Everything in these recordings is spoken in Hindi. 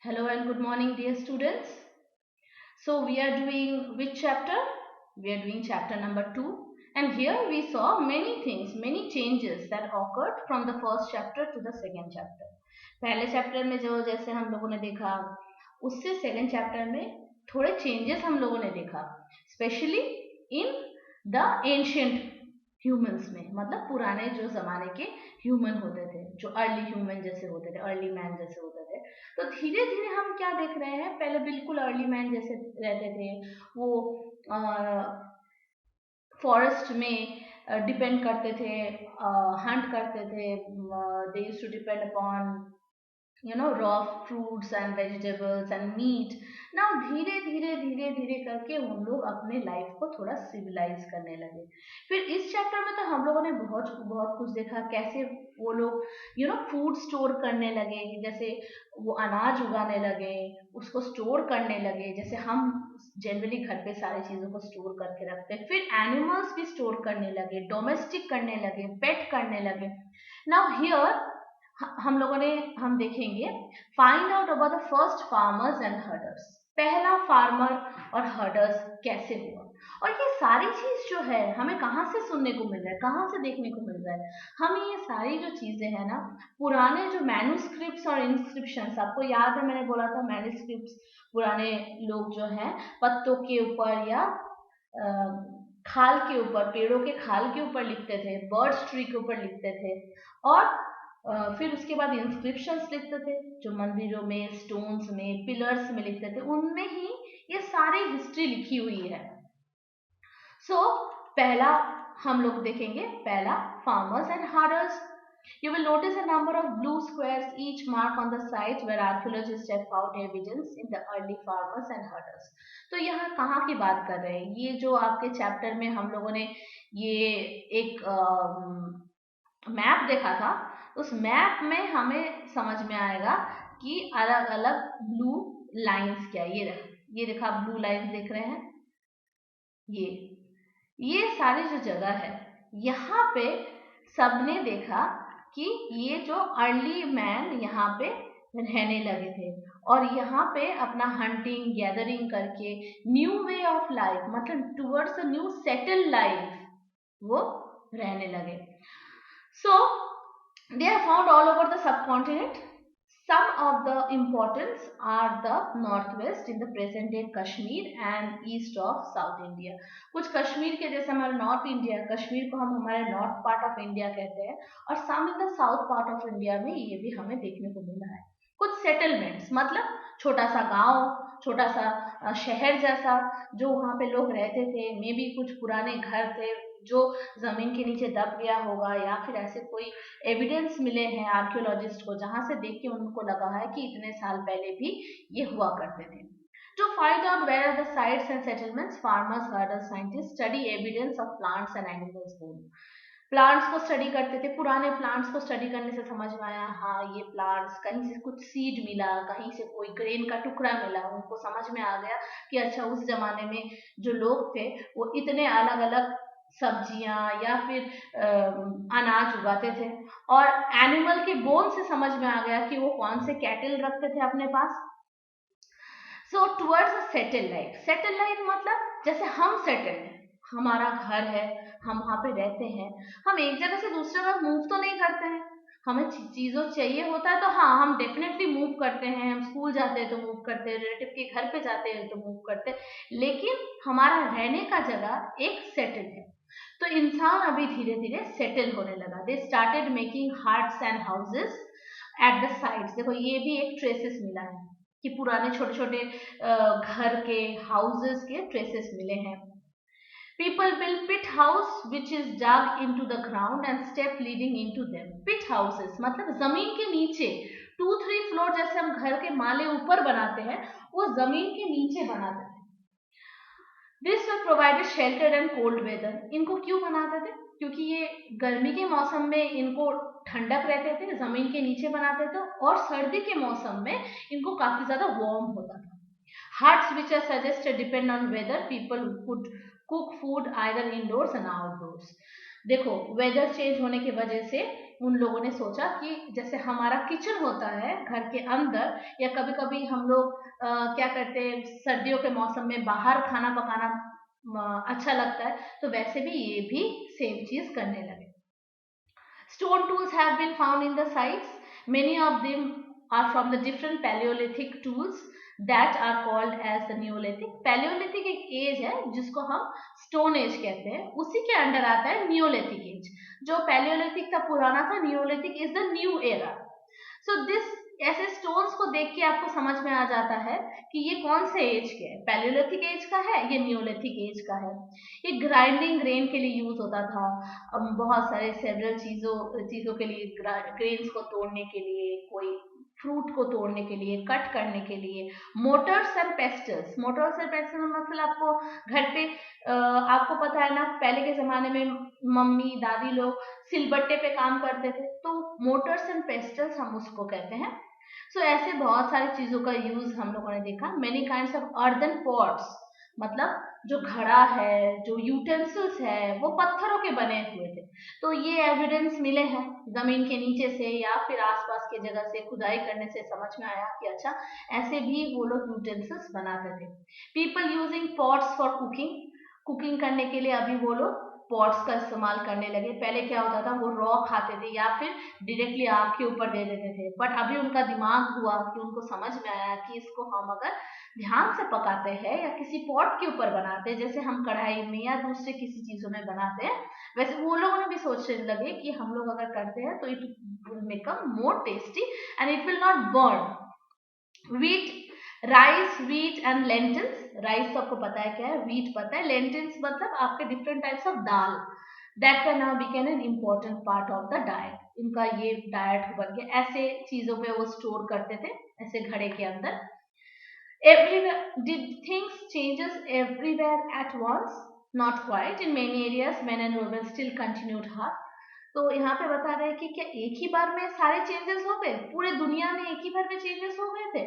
Hello and good morning, dear students. So, we are doing which chapter? We are doing chapter number 2. And here we saw many things, many changes that occurred from the first chapter to the second chapter. पहले चैप्टर में जो जैसे हम लोगों ने देखा, उससे सेकंड चैप्टर में थोड़े चेंजेस हम लोगों ने देखा, specially in the ancient humans में, मतलब पुराने जो जमाने के ह्यूमन होते थे, जो अर्ली ह्यूमन जैसे होते थे, अर्ली मैन जैसे होते थे। तो धीरे धीरे हम क्या देख रहे हैं, पहले बिल्कुल अर्ली मैन जैसे रहते थे, वो फॉरेस्ट में डिपेंड करते थे, हंट करते थे, they used to depend upon raw fruits and vegetables and meat. Now धीरे धीरे धीरे धीरे करके उन लोग अपने लाइफ को थोड़ा सिविलाइज करने लगे। फिर इस चैप्टर में तो हम लोगों ने बहुत बहुत कुछ देखा, कैसे वो लोग फूड स्टोर करने लगे, जैसे वो अनाज उगाने लगे, उसको स्टोर करने लगे, जैसे हम जनरली घर पे सारी चीजों को स्टोर करके रखते हैं। फिर एनिमल्स भी स्टोर करने लगे, डोमेस्टिक करने लगे, पेट करने लगे। नाउ हियर हम देखेंगे find out about the first farmers and herders. पहला फार्मर और हर्डर्स कैसे हुआ, और ये सारी चीज जो है हमें कहाँ से सुनने को मिल रहा है, कहाँ से देखने को मिल रहा है। हमें ये सारी जो चीजें हैं ना, पुराने जो मैन्युस्क्रिप्ट्स और इंस्क्रिप्शंस, आपको याद है मैंने बोला था मैन्युस्क्रिप्ट्स पुराने लोग जो हैं पत्तों के ऊपर या खाल के ऊपर, पेड़ों के खाल के ऊपर लिखते थे, बर्ड्स ट्री के ऊपर लिखते थे, और फिर उसके बाद इंस्क्रिप्शंस लिखते थे, जो मंदिरों में, स्टोन्स में, पिलर्स में लिखते थे, उनमें ही ये सारी हिस्ट्री लिखी हुई है। सो पहला हम लोग देखेंगे, पहला farmers and herders. You will notice a number of blue squares, each mark on the site where archaeologists have found evidence in the early farmers and herders. तो यहाँ कहाँ की बात कर रहे हैं, ये जो आपके चैप्टर में हम लोगों ने ये एक मैप देखा था, उस मैप में हमें समझ में आएगा कि अलग अलग ब्लू लाइंस क्या, ये देखा ब्लू लाइंस देख रहे हैं, ये सारी जो जगह है, यहाँ पे सबने देखा कि ये जो अर्ली मैन यहाँ पे रहने लगे थे, और यहाँ पे अपना हंटिंग गैदरिंग करके न्यू वे ऑफ लाइफ, मतलब towards a new settle life वो रहने लगे। So they are found all over the subcontinent. Some of the importance are the northwest in the present day Kashmir and east of South India. कुछ कश्मीर के जैसे हमारा नॉर्थ इंडिया, कश्मीर को हम हमारे नॉर्थ पार्ट ऑफ इंडिया कहते हैं, और some in the south part of India में ये भी हमें देखने को मिला है। कुछ सेटलमेंट्स, मतलब छोटा सा गांव, छोटा सा शहर जैसा, जो वहाँ पे लोग रहते थे, मे बी कुछ पुराने घर थे जो जमीन के नीचे दब गया होगा, या फिर ऐसे कोई एविडेंस मिले हैं आर्कियोलॉजिस्ट को जहां से देख के उनको लगा है कि इतने साल पहले भी ये हुआ करते थे। To find out where are the sites and settlements, farmers, herders, scientists study evidence of plants and animals bones. Plants को स्टडी करते थे, पुराने प्लांट्स को स्टडी करने से समझ में आया, हाँ ये प्लांट्स, कहीं से कुछ सीड मिला, कहीं से कोई ग्रेन का टुकड़ा मिला, उनको समझ में आ गया कि अच्छा उस जमाने में जो लोग थे वो इतने अलग अलग सब्जियां या फिर अनाज उगाते थे, और एनिमल के बोन से समझ में आ गया कि वो कौन से कैटल रखते थे अपने पास। So towards a settle life, settle life मतलब जैसे हम सेटल हैं, हमारा घर है, हम वहां पे रहते हैं, हम एक जगह से दूसरी जगह मूव तो नहीं करते हैं, हमें चीजों चाहिए होता है तो हाँ हम डेफिनेटली मूव करते हैं, हम स्कूल जाते हैं तो मूव करते हैं, रिलेटिव के घर पे जाते हैं तो मूव करते हैं, लेकिन हमारा रहने का जगह एक सेटल है। तो इंसान अभी धीरे धीरे सेटल होने लगा। They started making huts and houses at the sides. देखो ये भी एक ट्रेसेस मिला है कि पुराने छोटे छोटे घर के, हाउसेस के ट्रेसेस मिले हैं। People build pit house which is dug into the ground and step leading into them. Pit houses मतलब जमीन के नीचे, 2-3 फ्लोर जैसे हम घर के माले ऊपर बनाते हैं, वो जमीन के नीचे बनाते थे। This will provide shelter and cold weather. इनको क्यों बनाते थे? क्योंकि ये गर्मी के मौसम में इनको ठंडक रहते थे, जमीन के नीचे बनाते थे, और सर्दी के मौसम में इनको काफी ज्यादा वार्म होता था। Huts which are suggested depend on weather. People could cook food either indoors and outdoors. देखो वेदर चेंज होने की वजह से उन लोगों ने सोचा कि जैसे हमारा किचन होता है घर के अंदर, या कभी कभी हम लोग क्या करते हैं सर्दियों के मौसम में बाहर खाना पकाना अच्छा लगता है, तो वैसे भी ये भी सेम चीज करने लगे। Stone tools have been found in the sites. Many of them are from the different Paleolithic tools that are called as the Neolithic. Paleolithic एक एज है जिसको हम स्टोन एज कहते हैं, उसी के अंडर आता है नियोलिथिक एज। जो पैलियोलिथिक था पुराना था, Neolithic is the new era. So this ऐसे स्टोन्स को देख के आपको समझ में आ जाता है कि ये कौन से एज के है, पैलियोलिथिक एज का है, ये नियोलिथिक एज का है। ये ग्राइंडिंग ग्रेन के लिए यूज होता था, बहुत सारे सेवरल चीजों के लिए, ग्रेन्स को तोड़ने के लिए, कोई फ्रूट को तोड़ने के लिए, कट करने के लिए। Motors and pastels, Motors and pastels मतलब आपको घर पे आपको पता है ना, पहले के जमाने में मम्मी दादी लोग सिलबट्टे पे काम करते थे, तो मोटर्स एंड पेस्टल्स हम उसको कहते हैं। सो ऐसे बहुत सारी चीजों का यूज हम लोगों ने देखा। Many kinds of earthen pots, मतलब जो घड़ा है, जो यूटेंसिल्स है, वो पत्थरों के बने हुए थे। तो ये एविडेंस मिले हैं जमीन के नीचे से या फिर आसपास की जगह से खुदाई करने से समझ में आया कि अच्छा ऐसे भी वो लोग यूटेंसिल्स बनाते थे। People using pots for cooking करने के लिए अभी वो लोग पॉट्स का इस्तेमाल करने लगे। पहले क्या होता था, वो रॉ खाते थे या फिर डायरेक्टली आग के ऊपर दे देते थे, बट अभी उनका दिमाग हुआ कि उनको समझ में आया कि इसको हम अगर ध्यान से पकाते हैं या किसी पॉट के ऊपर बनाते हैं, जैसे हम कढ़ाई में या दूसरे किसी चीजों में बनाते हैं, वैसे वो लोगों ने भी सोचने लगे कि हम लोग अगर करते हैं तो it will become more tasty and it will not burn. Rice, wheat and lentils. Rice तो आपको पता है क्या है, व्हीट पता है, लेंटिल्स मतलब आपके different types of dal, that can now become an important part of the diet. इनका ये डाइट बन गया। ऐसे चीजों पे वो स्टोर करते थे, ऐसे घड़े के अंदर। Everywhere, did things changes everywhere at once? Not quite. In many areas, men and women still continued hard. तो यहाँ पे बता रहे हैं कि क्या एक ही बार में सारे चेंजेस हो गए, पूरे दुनिया में एक ही बार में चेंजेस हो गए थे?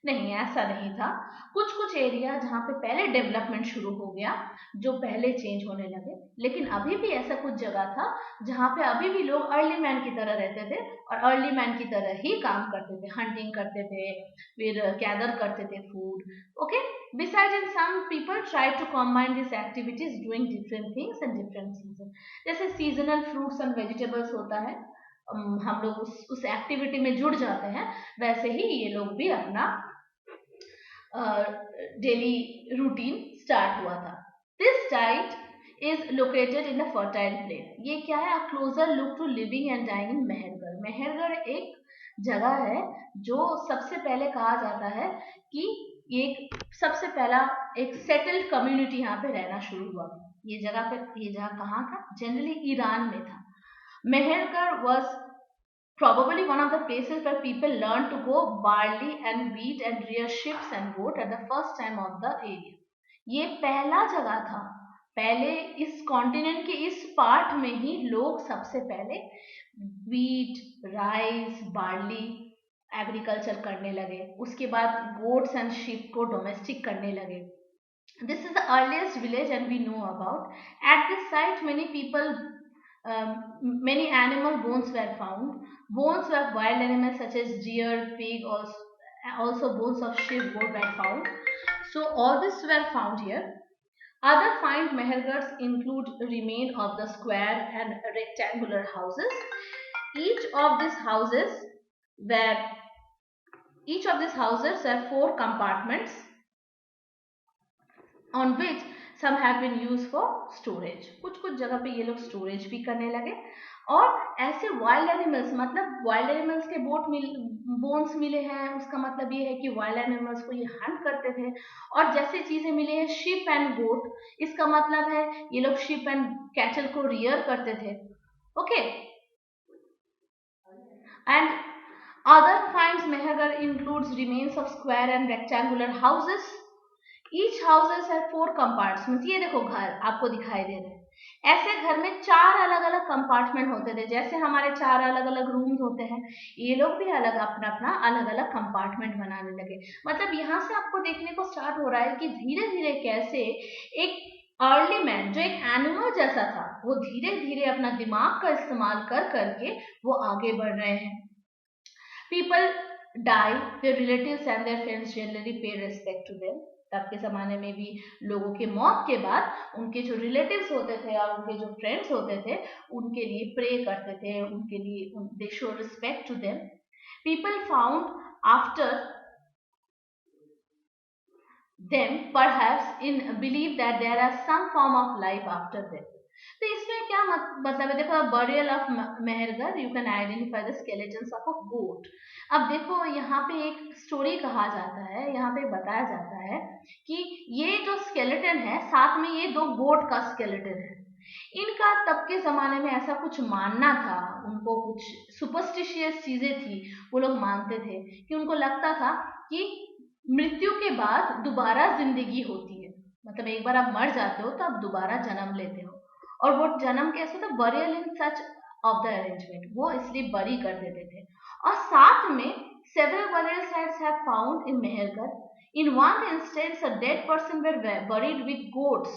नहीं, ऐसा नहीं था। कुछ कुछ एरिया जहाँ पे पहले डेवलपमेंट शुरू हो गया, जो पहले चेंज होने लगे, लेकिन अभी भी ऐसा कुछ जगह था जहाँ पे अभी भी लोग अर्ली मैन की तरह रहते थे और अर्ली मैन की तरह ही काम करते थे, हंटिंग करते थे, फिर गैदर करते थे food. Okay, besides in some people try to combine these activities doing different things in different season. जैसे सीजनल फ्रूट्स एंड वेजिटेबल्स होता है, हम लोग उस एक्टिविटी में जुड़ जाते हैं, वैसे ही ये लोग भी अपना डेली रूटीन स्टार्ट हुआ था। This diet is located in a fertile plain. ये क्या है, a closer look to living and dying in Mehrgarh. Mehrgarh एक जगह है जो सबसे पहले कहा जाता है कि एक सबसे पहला एक सेटल्ड कम्युनिटी यहाँ पे रहना शुरू हुआ। ये जगह कहाँ था? जनरली ईरान में था। Mehrgarh was probably one of the places where people learned to grow barley and wheat and rear ships and goat at the first time of the area. ये पहला जगह था, पहले इस कॉन्टिनेंट के इस पार्ट में ही लोग सबसे पहले वीट, राइस, बार्ली एग्रीकल्चर करने लगे। उसके बाद गोट्स एंड शिप को डोमेस्टिक करने लगे। This is the earliest village and we know about. At this site, many animal bones were found. Bones of wild animals such as deer, pig, also bones of sheep, goat were found. So all this were found here. Other find Mehergarhs include remain of the square and rectangular houses. Each of these houses have 4 compartments on which some have been used for storage. कुछ कुछ जगह पे ये लोग स्टोरेज भी करने लगे। और ऐसे वाइल्ड एनिमल्स, मतलब वाइल्ड एनिमल्स के बोन्स मिले हैं, उसका मतलब ये है कि वाइल्ड एनिमल्स को ये हंट करते थे। और जैसे चीजें मिली है शिप एंड गोट, इसका मतलब है ये लोग शिप एंड कैटल को रियर करते थे। Okay, and other finds Mehergarh includes remains of square and rectangular houses. Each houses have 4 compartments. ये देखो घर आपको दिखाई दे रहे हैं। ऐसे घर में 4 अलग अलग कंपार्टमेंट होते थे, जैसे हमारे 4 अलग अलग रूम्स होते हैं, ये लोग भी अलग अपना अलग अलग कंपार्टमेंट बनाने लगे। मतलब यहाँ से आपको देखने को स्टार्ट हो रहा है कि धीरे धीरे कैसे एक अर्ली मैन जो एक एनिमल जैसा था, वो धीरे धीरे अपना दिमाग का इस्तेमाल कर करके वो आगे बढ़ रहे हैं। People die, their relatives and their friends generally pay respect to them. तब के ज़माने में भी लोगों के मौत के बाद उनके जो रिलेटिव्स होते थे और उनके जो फ्रेंड्स होते थे उनके लिए प्रे करते थे, उनके लिए they show respect to them. People found after them perhaps in believe that there are some form of life after death. तो इसमें क्या मतलब है, देखो burial of Mehrgarh, you can identify the skeletons of a goat. अब देखो यहाँ पे एक स्टोरी कहा जाता है, यहाँ पे बताया जाता है कि ये जो स्केलेटन है साथ में ये 2 गोट का स्केलेटन है. इनका तब के जमाने में ऐसा कुछ मानना था, उनको कुछ सुपरस्टिशियस चीजें थी, वो लोग मानते थे कि उनको लगता था कि मृत्यु के बाद दोबारा जिंदगी होती है, मतलब एक बार आप मर जाते हो तो आप दोबारा जन्म लेते हो. और वो जन्म कैसे होता, burial in such of the arrangement, वो इसलिए बरी कर देते थे. और साथ में several burial sites have found in Mehergarh. In one instance, a dead person were buried with goats,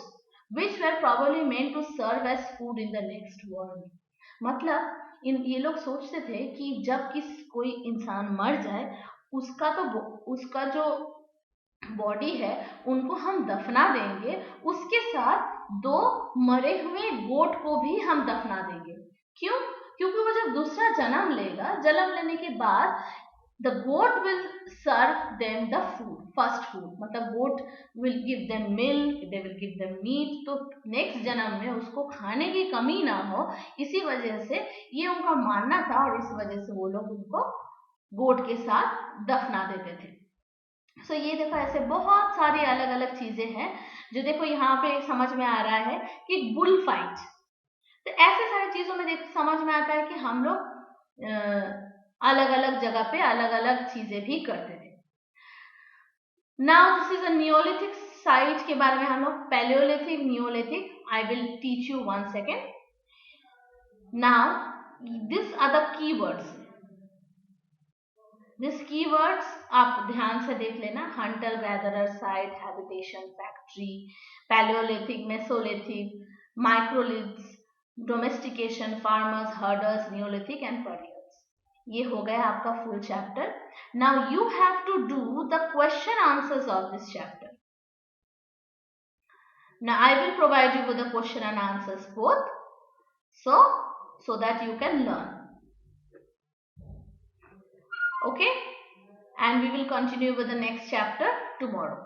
which were probably meant to serve as food in the next world. मतलब ये लोग सोचते थे कि जब कोई इंसान मर जाए उसका जो बॉडी है उनको हम दफना देंगे, उसके साथ 2 मरे हुए गोट को भी हम दफना देंगे. क्यों? क्योंकि वो जब दूसरा जन्म लेगा, जन्म लेने के बाद the goat will serve them the food, first food, मतलब goat will give them milk, they will give them meat. तो नेक्स्ट जन्म में उसको खाने की कमी ना हो, इसी वजह से ये उनका मानना था और इस वजह से वो लोग उनको गोट के साथ दफना देते थे. सो ये देखो ऐसे बहुत सारी अलग अलग चीजें हैं जो देखो यहाँ पे समझ में आ रहा है कि बुल फाइट. तो ऐसे सारी चीजों में समझ में आता है कि हम लोग अलग अलग जगह पे अलग अलग चीजें भी करते थे. Now this is a neolithic site के बारे में हम लोग paleolithic, neolithic, I will teach you 1 second. Now this are the keywords. This keywords आप ध्यान से देख लेना. Hunter gatherer, site, habitation, factory, paleolithic, mesolithic, microliths, domestication, farmers, herders, neolithic and burials. ये हो गया आपका full chapter. Now you have to do the question answers of this chapter. Now I will provide you with the question and answers both, so that you can learn. Okay, and we will continue with the next chapter tomorrow.